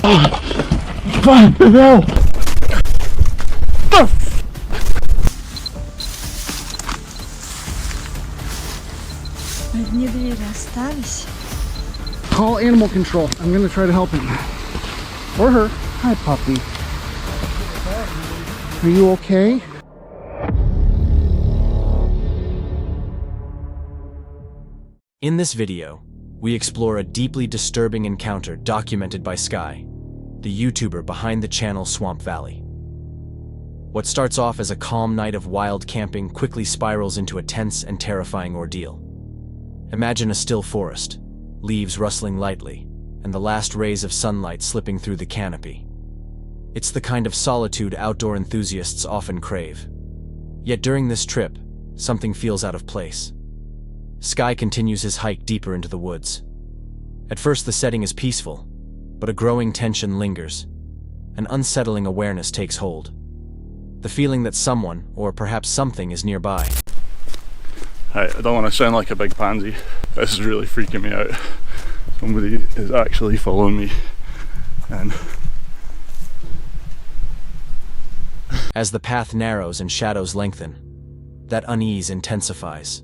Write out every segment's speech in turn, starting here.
Fucking hell! Мы в недели расстались. Call animal control. I'm gonna try to help him. Or her. Hi, puppy. Are you okay? In this video, we explore a deeply disturbing encounter documented by Sky, the YouTuber behind the channel Swamp Valley. What starts off as a calm night of wild camping quickly spirals into a tense and terrifying ordeal. Imagine a still forest, leaves rustling lightly, and the last rays of sunlight slipping through the canopy. It's the kind of solitude outdoor enthusiasts often crave. Yet during this trip, something feels out of place. Sky continues his hike deeper into the woods. At first the setting is peaceful, but a growing tension lingers. An unsettling awareness takes hold. The feeling that someone, or perhaps something, is nearby. I don't want to sound like a big pansy. This is really freaking me out. Somebody is actually following me. And as the path narrows and shadows lengthen, that unease intensifies.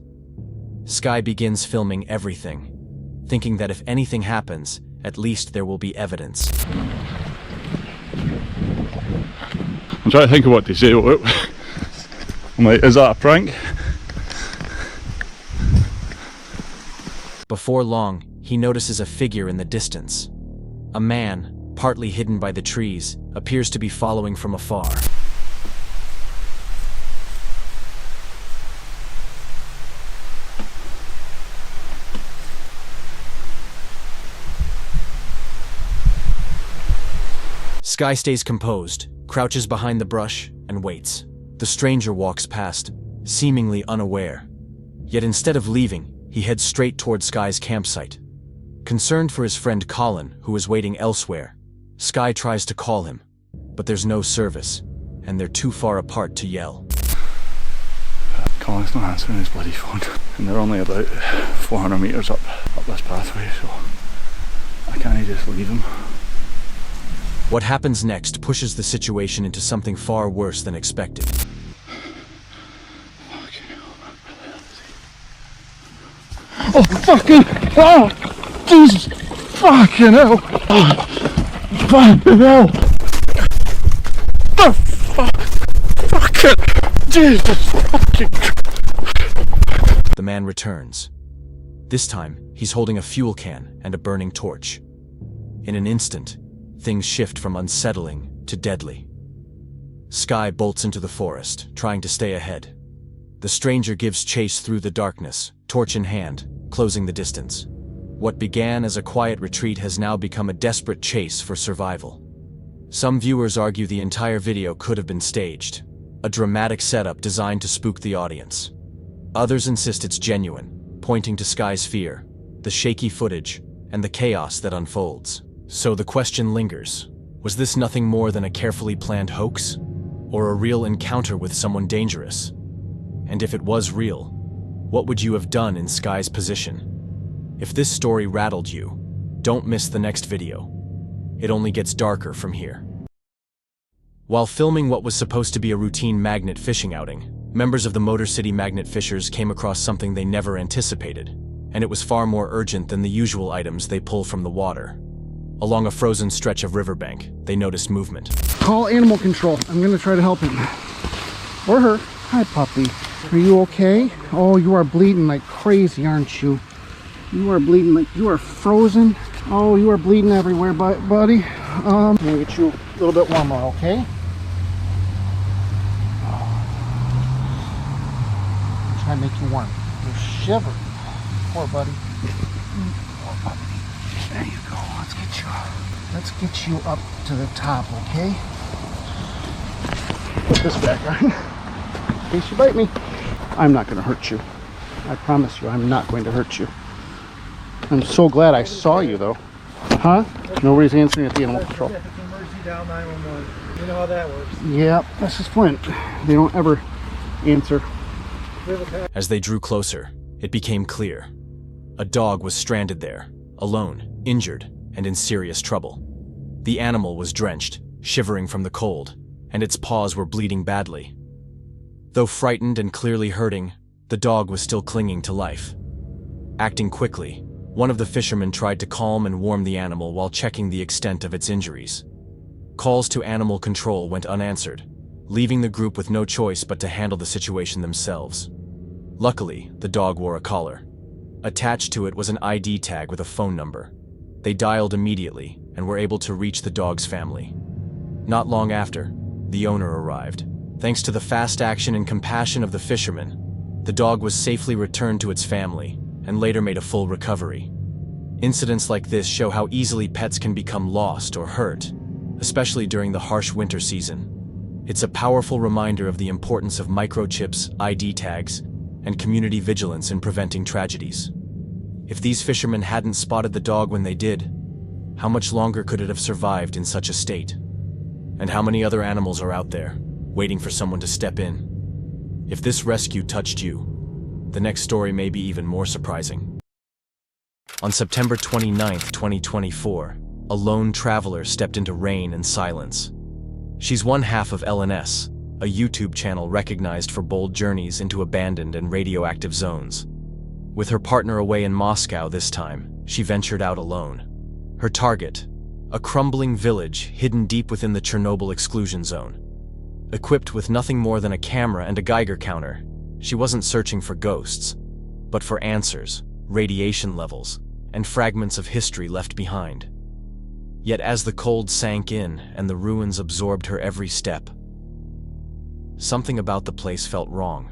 Sky begins filming everything, thinking that if anything happens, at least there will be evidence. I'm trying to think of what to say. I'm like, is that a prank? Before long, he notices a figure in the distance. A man, partly hidden by the trees, appears to be following from afar. Sky stays composed, crouches behind the brush, and waits. The stranger walks past, seemingly unaware. Yet instead of leaving, he heads straight toward Sky's campsite. Concerned for his friend Colin, who is waiting elsewhere, Sky tries to call him, but there's no service, and they're too far apart to yell. Colin's not answering his bloody phone, and they're only about 400 meters up this pathway, so I can't just leave him. What happens next pushes the situation into something far worse than expected. Oh, fucking hell! Jesus! Fucking hell! Oh, fucking hell! The fuck! Fucking Jesus! Fucking! The man returns. This time, he's holding a fuel can and a burning torch. In an instant, things shift from unsettling to deadly. Sky bolts into the forest, trying to stay ahead. The stranger gives chase through the darkness, torch in hand, closing the distance. What began as a quiet retreat has now become a desperate chase for survival. Some viewers argue the entire video could have been staged, a dramatic setup designed to spook the audience. Others insist it's genuine, pointing to Sky's fear, the shaky footage, and the chaos that unfolds. So the question lingers, was this nothing more than a carefully planned hoax? Or a real encounter with someone dangerous? And if it was real, what would you have done in Sky's position? If this story rattled you, don't miss the next video. It only gets darker from here. While filming what was supposed to be a routine magnet fishing outing, members of the Motor City Magnet Fishers came across something they never anticipated, and it was far more urgent than the usual items they pull from the water. Along a frozen stretch of riverbank, they noticed movement. Call animal control. I'm gonna try to help him. Or her. Hi, puppy. Are you okay? Oh, you are bleeding like crazy, aren't you? You are bleeding like you are frozen. Oh, you are bleeding everywhere, buddy. I'm gonna get you a little bit warmer, okay? Try to make you warm. You're shivering. Poor buddy. Poor puppy. There you go. Let's get you up to the top, okay? Put this back on. In case you bite me. I'm not going to hurt you. I promise you, I'm not going to hurt you. I'm so glad I saw you, though. Huh? Nobody's answering at the animal control. If it's an emergency, dial 911. You know how that works. Yep, this is Flint. They don't ever answer. As they drew closer, it became clear. A dog was stranded there, alone, injured, and in serious trouble. The animal was drenched, shivering from the cold, and its paws were bleeding badly. Though frightened and clearly hurting, the dog was still clinging to life. Acting quickly, one of the fishermen tried to calm and warm the animal while checking the extent of its injuries. Calls to animal control went unanswered, leaving the group with no choice but to handle the situation themselves. Luckily, the dog wore a collar. Attached to it was an ID tag with a phone number. They dialed immediately and were able to reach the dog's family. Not long after, the owner arrived. Thanks to the fast action and compassion of the fishermen, the dog was safely returned to its family and later made a full recovery. Incidents like this show how easily pets can become lost or hurt, especially during the harsh winter season. It's a powerful reminder of the importance of microchips, ID tags, and community vigilance in preventing tragedies. If these fishermen hadn't spotted the dog when they did, how much longer could it have survived in such a state? And how many other animals are out there, waiting for someone to step in? If this rescue touched you, the next story may be even more surprising. On September 29, 2024, a lone traveler stepped into rain and silence. She's one half of LNS, a YouTube channel recognized for bold journeys into abandoned and radioactive zones. With her partner away in Moscow this time, she ventured out alone. Her target, a crumbling village hidden deep within the Chernobyl exclusion zone. Equipped with nothing more than a camera and a Geiger counter, she wasn't searching for ghosts, but for answers, radiation levels, and fragments of history left behind. Yet as the cold sank in and the ruins absorbed her every step, something about the place felt wrong.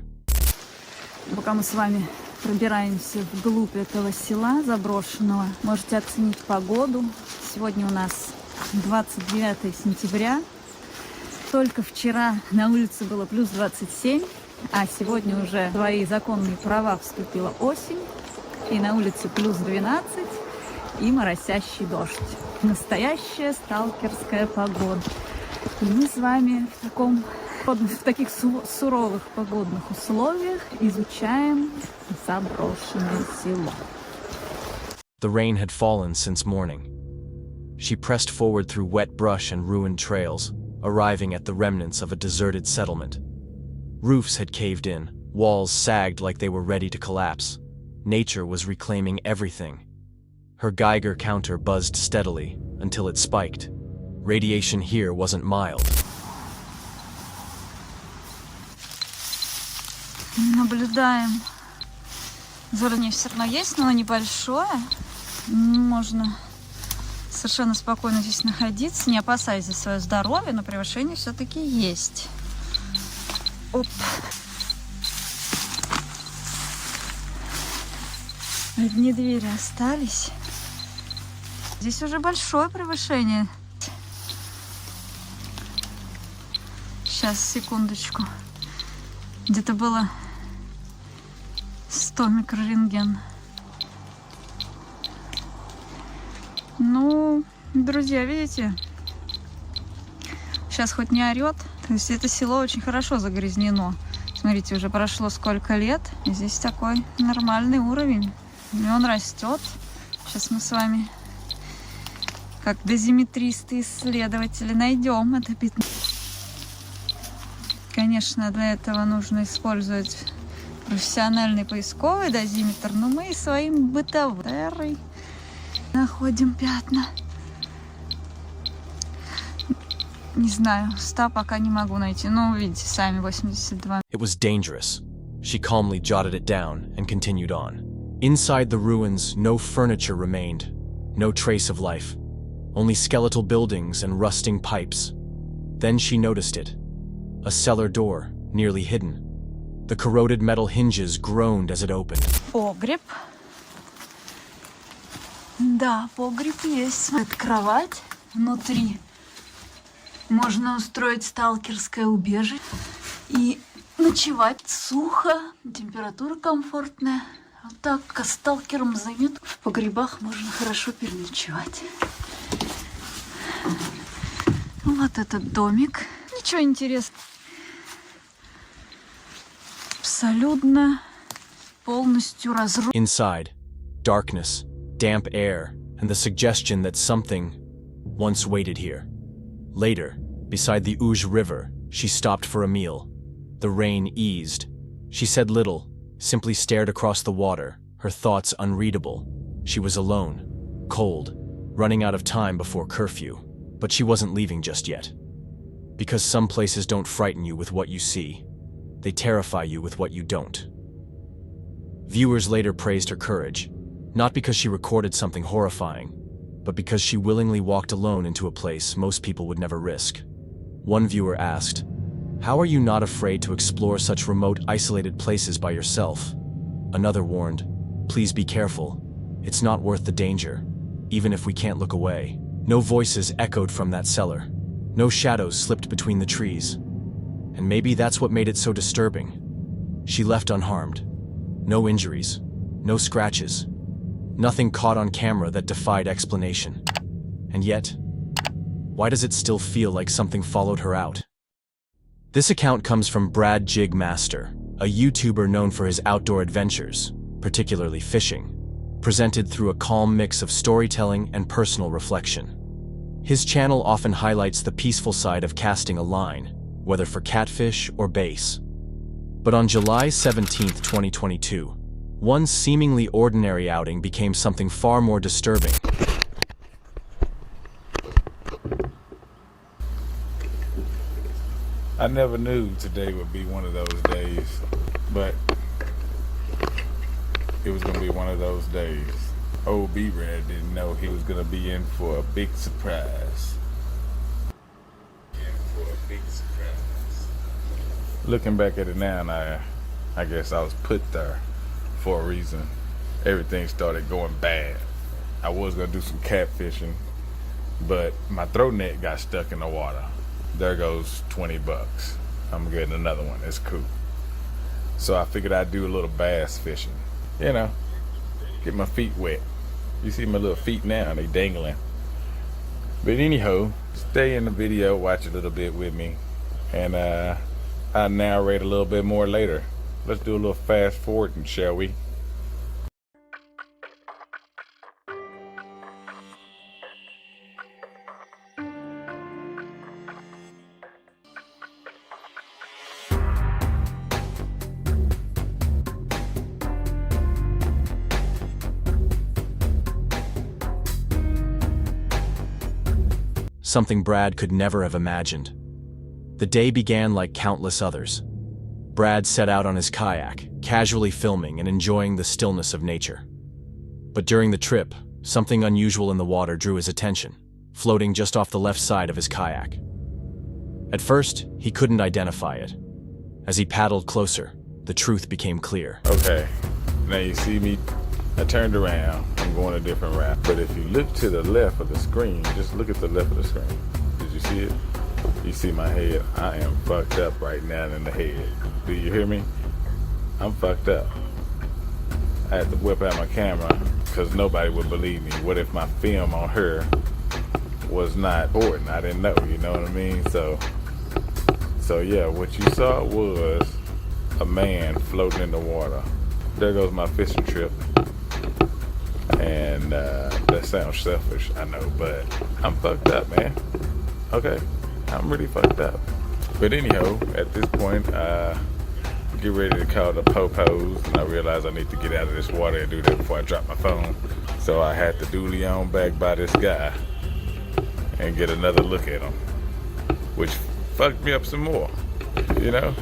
Пока мы с вами пробираемся вглубь этого села заброшенного, можете оценить погоду. Сегодня у нас 29 сентября. Только вчера на улице было плюс 27, а сегодня уже в свои законные права вступила осень, и на улице плюс 12 и моросящий дождь. Настоящая сталкерская погода. И мы с вами в таких суровых погодных условиях изучаем заброшенное село. The rain had fallen since morning. She pressed forward through wet brush and ruined trails, arriving at the remnants of a deserted settlement. Roofs had caved in, walls sagged like they were ready to collapse. Nature was reclaiming everything. Her Geiger counter buzzed steadily until it spiked. Radiation here wasn't mild. Наблюдаем. Зрение все равно есть, но оно небольшое. Можно совершенно спокойно здесь находиться, не опасаясь за свое здоровье, но превышение все-таки есть. Оп. Одни двери остались. Здесь уже большое превышение. Сейчас, секундочку. Где-то было 100 микрорентген. Ну, друзья, видите? Сейчас хоть не орет. То есть это село очень хорошо загрязнено. Смотрите, уже прошло сколько лет. И здесь такой нормальный уровень. И он растет. Сейчас мы с вами, как дозиметристы-исследователи, найдем это пятно. Конечно, для этого нужно использовать профессиональный поисковый дозиметр, но мы и своим бытовым находим пятна. Не знаю, 100 пока не могу найти, но увидите сами, 82. It was dangerous. She calmly jotted it down and continued on. Inside the ruins, no furniture remained, no trace of life, only skeletal buildings and rusting pipes. Then she noticed it. A cellar door, nearly hidden. The corroded metal hinges groaned as it opened. Погреб. Да, погреб есть. Это кровать внутри. Можно устроить сталкерское убежище и ночевать сухо, температура комфортная. Вот так, как сталкером занят. В погребах можно хорошо переночевать. Вот этот домик. Ничего интересного. Абсолютно полностью разрушен. Inside, darkness, damp air, and the suggestion that something once waited here. Later, beside the Uge River, she stopped for a meal. The rain eased. She said little, simply stared across the water, her thoughts unreadable. She was alone, cold, running out of time before curfew. But she wasn't leaving just yet. Because some places don't frighten you with what you see. They terrify you with what you don't. Viewers later praised her courage, not because she recorded something horrifying, but because she willingly walked alone into a place most people would never risk. One viewer asked, "How are you not afraid to explore such remote, isolated places by yourself?" Another warned, "Please be careful. It's not worth the danger, even if we can't look away." No voices echoed from that cellar. No shadows slipped between the trees. And maybe that's what made it so disturbing. She left unharmed. No injuries, no scratches, nothing caught on camera that defied explanation. And yet, why does it still feel like something followed her out? This account comes from Brad Jig Master, a YouTuber known for his outdoor adventures, particularly fishing, presented through a calm mix of storytelling and personal reflection. His channel often highlights the peaceful side of casting a line, whether for catfish or bass. But on July 17, 2022, one seemingly ordinary outing became something far more disturbing. I never knew today would be one of those days, but it was going to be one of those days. Old B-Red didn't know he was going to be in for a big surprise. Looking back at it now, and I guess I was put there for a reason. Everything started going bad. I was going to do some catfishing, but my throw net got stuck in the water. There goes $20. I'm getting another one. It's cool. So I figured I'd do a little bass fishing. You know, get my feet wet. You see my little feet now, they dangling. But anyhow, stay in the video, watch a little bit with me, and I'll narrate a little bit more later. Let's do a little fast forwarding, shall we? Something Brad could never have imagined. The day began like countless others. Brad set out on his kayak, casually filming and enjoying the stillness of nature. But during the trip, something unusual in the water drew his attention, floating just off the left side of his kayak. At first, he couldn't identify it. As he paddled closer, the truth became clear. Okay, now you see me, I turned around, I'm going a different route. But if you look to the left of the screen, just look at the left of the screen. Did you see it? You see my head? I am fucked up right now in the head. Do you hear me? I'm fucked up. I had to whip out my camera because nobody would believe me. What if my film on her was not important? I didn't know, you know what I mean? So yeah, what you saw was a man floating in the water. There goes my fishing trip. And that sounds selfish, I know, but I'm fucked up, man. Okay, I'm really fucked up. But anyhow, at this point, get ready to call the popos, and I realized I need to get out of this water and do that before I drop my phone. So I had to dually on back by this guy and get another look at him, which fucked me up some more, you know?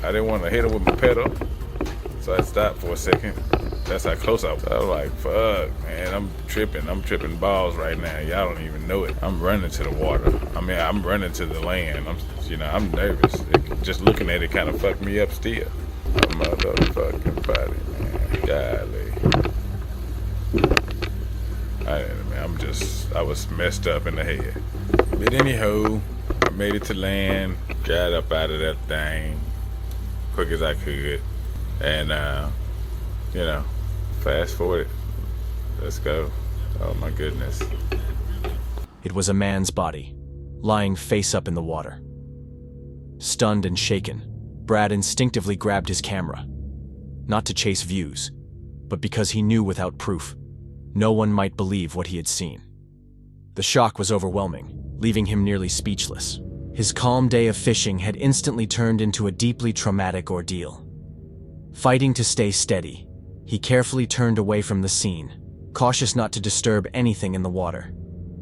I didn't want to hit him with my pedal, so I stopped for a second. That's how close I was. I was like, fuck, man, I'm tripping balls right now. Y'all don't even know it. I'm running to the water. I mean, I'm running to the land. I'm nervous. Just looking at it kind of fucked me up still. A motherfucking body, man. I was messed up in the head. But anyhow, I made it to land, got up out of that thing, quick as I could, and you know, fast forward. Let's go. Oh my goodness. It was a man's body, lying face up in the water. Stunned and shaken, Brad instinctively grabbed his camera, not to chase views, but because he knew without proof, no one might believe what he had seen. The shock was overwhelming, leaving him nearly speechless. His calm day of fishing had instantly turned into a deeply traumatic ordeal. Fighting to stay steady, he carefully turned away from the scene, cautious not to disturb anything in the water.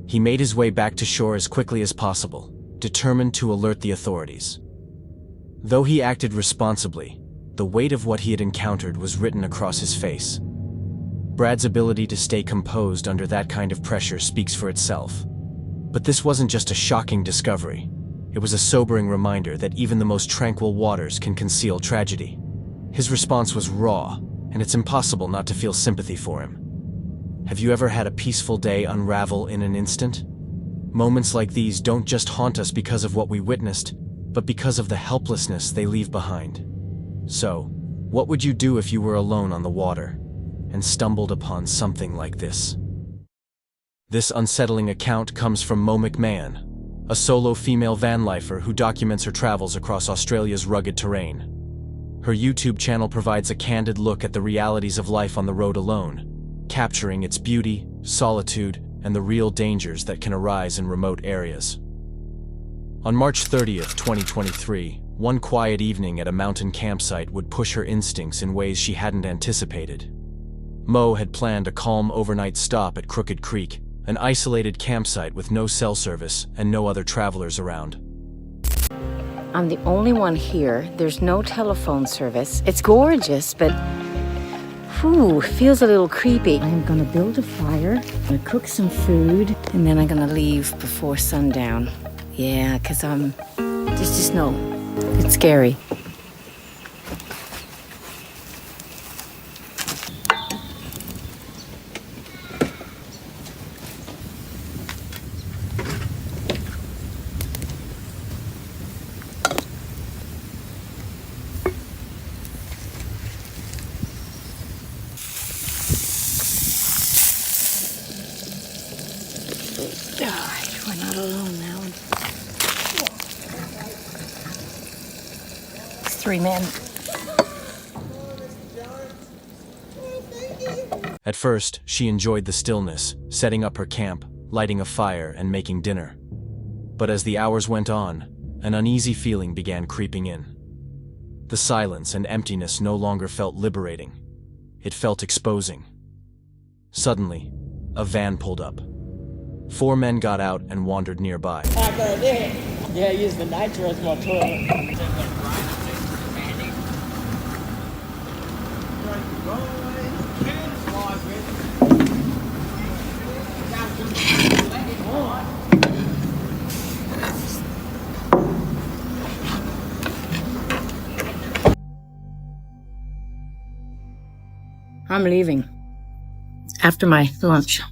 He made his way back to shore as quickly as possible, determined to alert the authorities. Though he acted responsibly, the weight of what he had encountered was written across his face. Brad's ability to stay composed under that kind of pressure speaks for itself. But this wasn't just a shocking discovery. It was a sobering reminder that even the most tranquil waters can conceal tragedy. His response was raw, and it's impossible not to feel sympathy for him. Have you ever had a peaceful day unravel in an instant? Moments like these don't just haunt us because of what we witnessed, but because of the helplessness they leave behind. So, what would you do if you were alone on the water and stumbled upon something like this? This unsettling account comes from Mo McMahon, a solo female van lifer who documents her travels across Australia's rugged terrain. Her YouTube channel provides a candid look at the realities of life on the road alone, capturing its beauty, solitude, and the real dangers that can arise in remote areas. On March 30th, 2023, one quiet evening at a mountain campsite would push her instincts in ways she hadn't anticipated. Mo had planned a calm overnight stop at Crooked Creek, an isolated campsite with no cell service and no other travelers around. I'm the only one here. There's no telephone service. It's gorgeous, but feels a little creepy. I'm gonna build a fire, I'm gonna cook some food, and then I'm gonna leave before sundown. Yeah, 'cause there's just no, it's scary. We're not alone now. It's 3 men. At first, she enjoyed the stillness, setting up her camp, lighting a fire, and making dinner. But as the hours went on, an uneasy feeling began creeping in. The silence and emptiness no longer felt liberating. It felt exposing. Suddenly, a van pulled up. 4 men got out and wandered nearby. Yeah, use the nitro as my toilet. I'm leaving. After my lunch.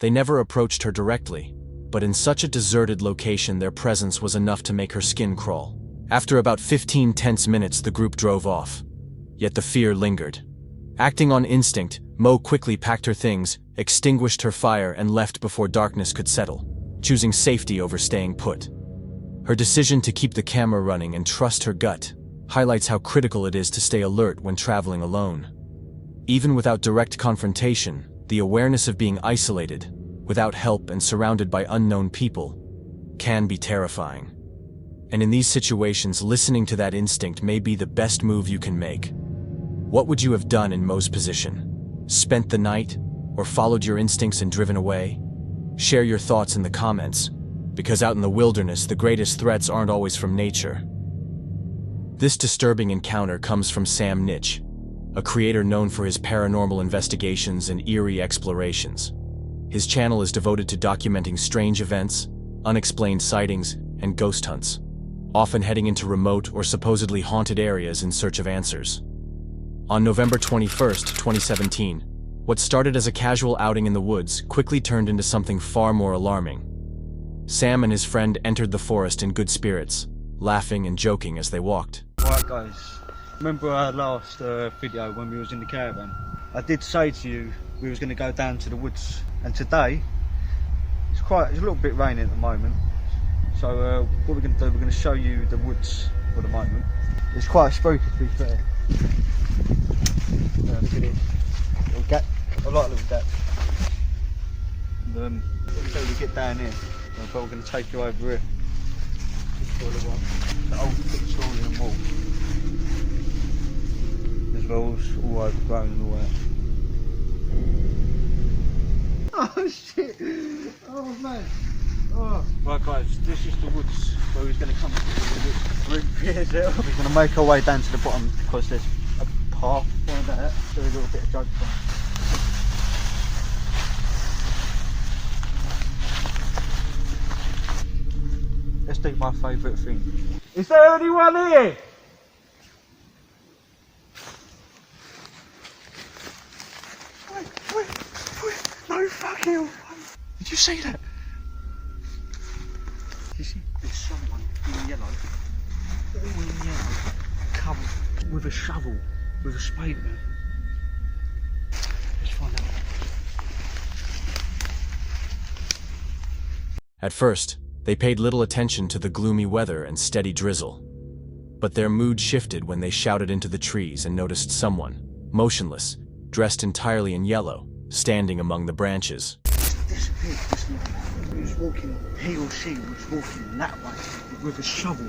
They never approached her directly, but in such a deserted location their presence was enough to make her skin crawl. After about 15 tense minutes, the group drove off. Yet the fear lingered. Acting on instinct, Mo quickly packed her things, extinguished her fire, and left before darkness could settle, choosing safety over staying put. Her decision to keep the camera running and trust her gut highlights how critical it is to stay alert when traveling alone. Even without direct confrontation, the awareness of being isolated, without help and surrounded by unknown people, can be terrifying. And in these situations, listening to that instinct may be the best move you can make. What would you have done in Mo's position? Spent the night, or followed your instincts and driven away? Share your thoughts in the comments, because out in the wilderness, the greatest threats aren't always from nature. This disturbing encounter comes from Sam Nitch, a creator known for his paranormal investigations and eerie explorations. His channel is devoted to documenting strange events, unexplained sightings, and ghost hunts, often heading into remote or supposedly haunted areas in search of answers. On November 21st, 2017, what started as a casual outing in the woods quickly turned into something far more alarming. Sam and his friend entered the forest in good spirits, laughing and joking as they walked. Alright guys, Remember our last video when we was in the caravan? I did say to you we was going to go down to the woods, and today it's a little bit raining at the moment. So what we're going to do, we're going to show you the woods for the moment. It's quite spooky to be fair. Look at this little gap. I like little gaps. What we do, we get down here, but we're going to take you over here. The old Victorian wall. There's walls all overgrown and all that. Oh shit! Oh man! Oh. Right guys, this is the woods where he's going to come to. We're going to make our way down to the bottom because there's a path like that. Do a little bit of joke fun. Let's do my favourite thing. Is there anyone here? Wait, no fucking hell. Did you see that? You see, there's someone in yellow, all in yellow, covered with a shovel, with a spade man. Let's find out. At first, they paid little attention to the gloomy weather and steady drizzle. But their mood shifted when they shouted into the trees and noticed someone, motionless, dressed entirely in yellow, standing among the branches. Disappeared just now. He was walking, he or she was walking that way with a shovel.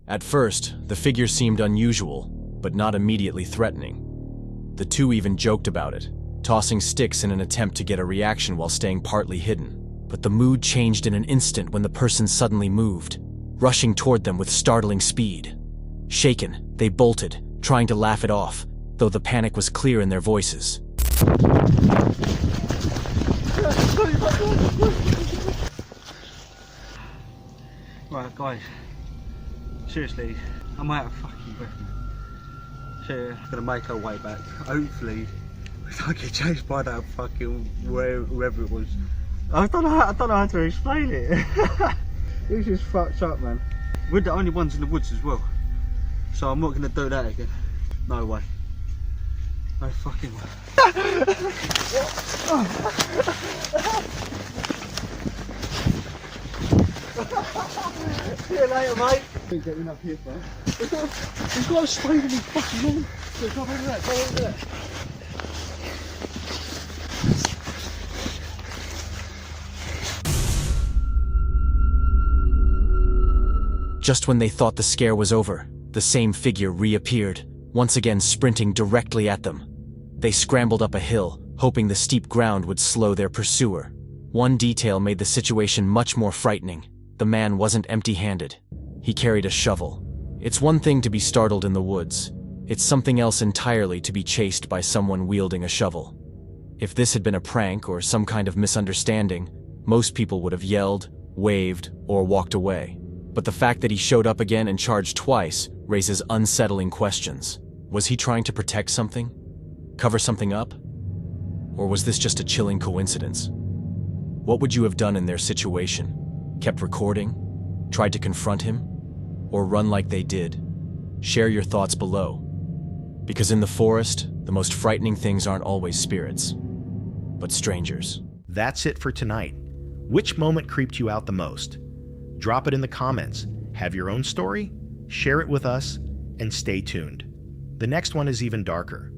At first, the figure seemed unusual, but not immediately threatening. The two even joked about it, tossing sticks in an attempt to get a reaction while staying partly hidden. But the mood changed in an instant when the person suddenly moved, rushing toward them with startling speed. Shaken, they bolted, trying to laugh it off, though the panic was clear in their voices. Right guys, seriously, I'm out of fucking breath man. So I'm gonna make our way back. Hopefully we don't get chased by that fucking whoever it was. I don't know how to explain it. This is fucked up man. We're the only ones in the woods as well. So I'm not gonna do that again. No way. No fucking way. See you later, mate. Ain't getting up here, bro. He's got a spade in his fucking lawn. So come over there, go over there. Just when they thought the scare was over, the same figure reappeared, once again sprinting directly at them. They scrambled up a hill, hoping the steep ground would slow their pursuer. One detail made the situation much more frightening. The man wasn't empty-handed. He carried a shovel. It's one thing to be startled in the woods. It's something else entirely to be chased by someone wielding a shovel. If this had been a prank or some kind of misunderstanding, most people would have yelled, waved, or walked away. But the fact that he showed up again and charged twice raises unsettling questions. Was he trying to protect something? Cover something up? Or was this just a chilling coincidence? What would you have done in their situation? Kept recording? Tried to confront him? Or run like they did? Share your thoughts below. Because in the forest, the most frightening things aren't always spirits, but strangers. That's it for tonight. Which moment creeped you out the most? Drop it in the comments. Have your own story? Share it with us, and stay tuned. The next one is even darker.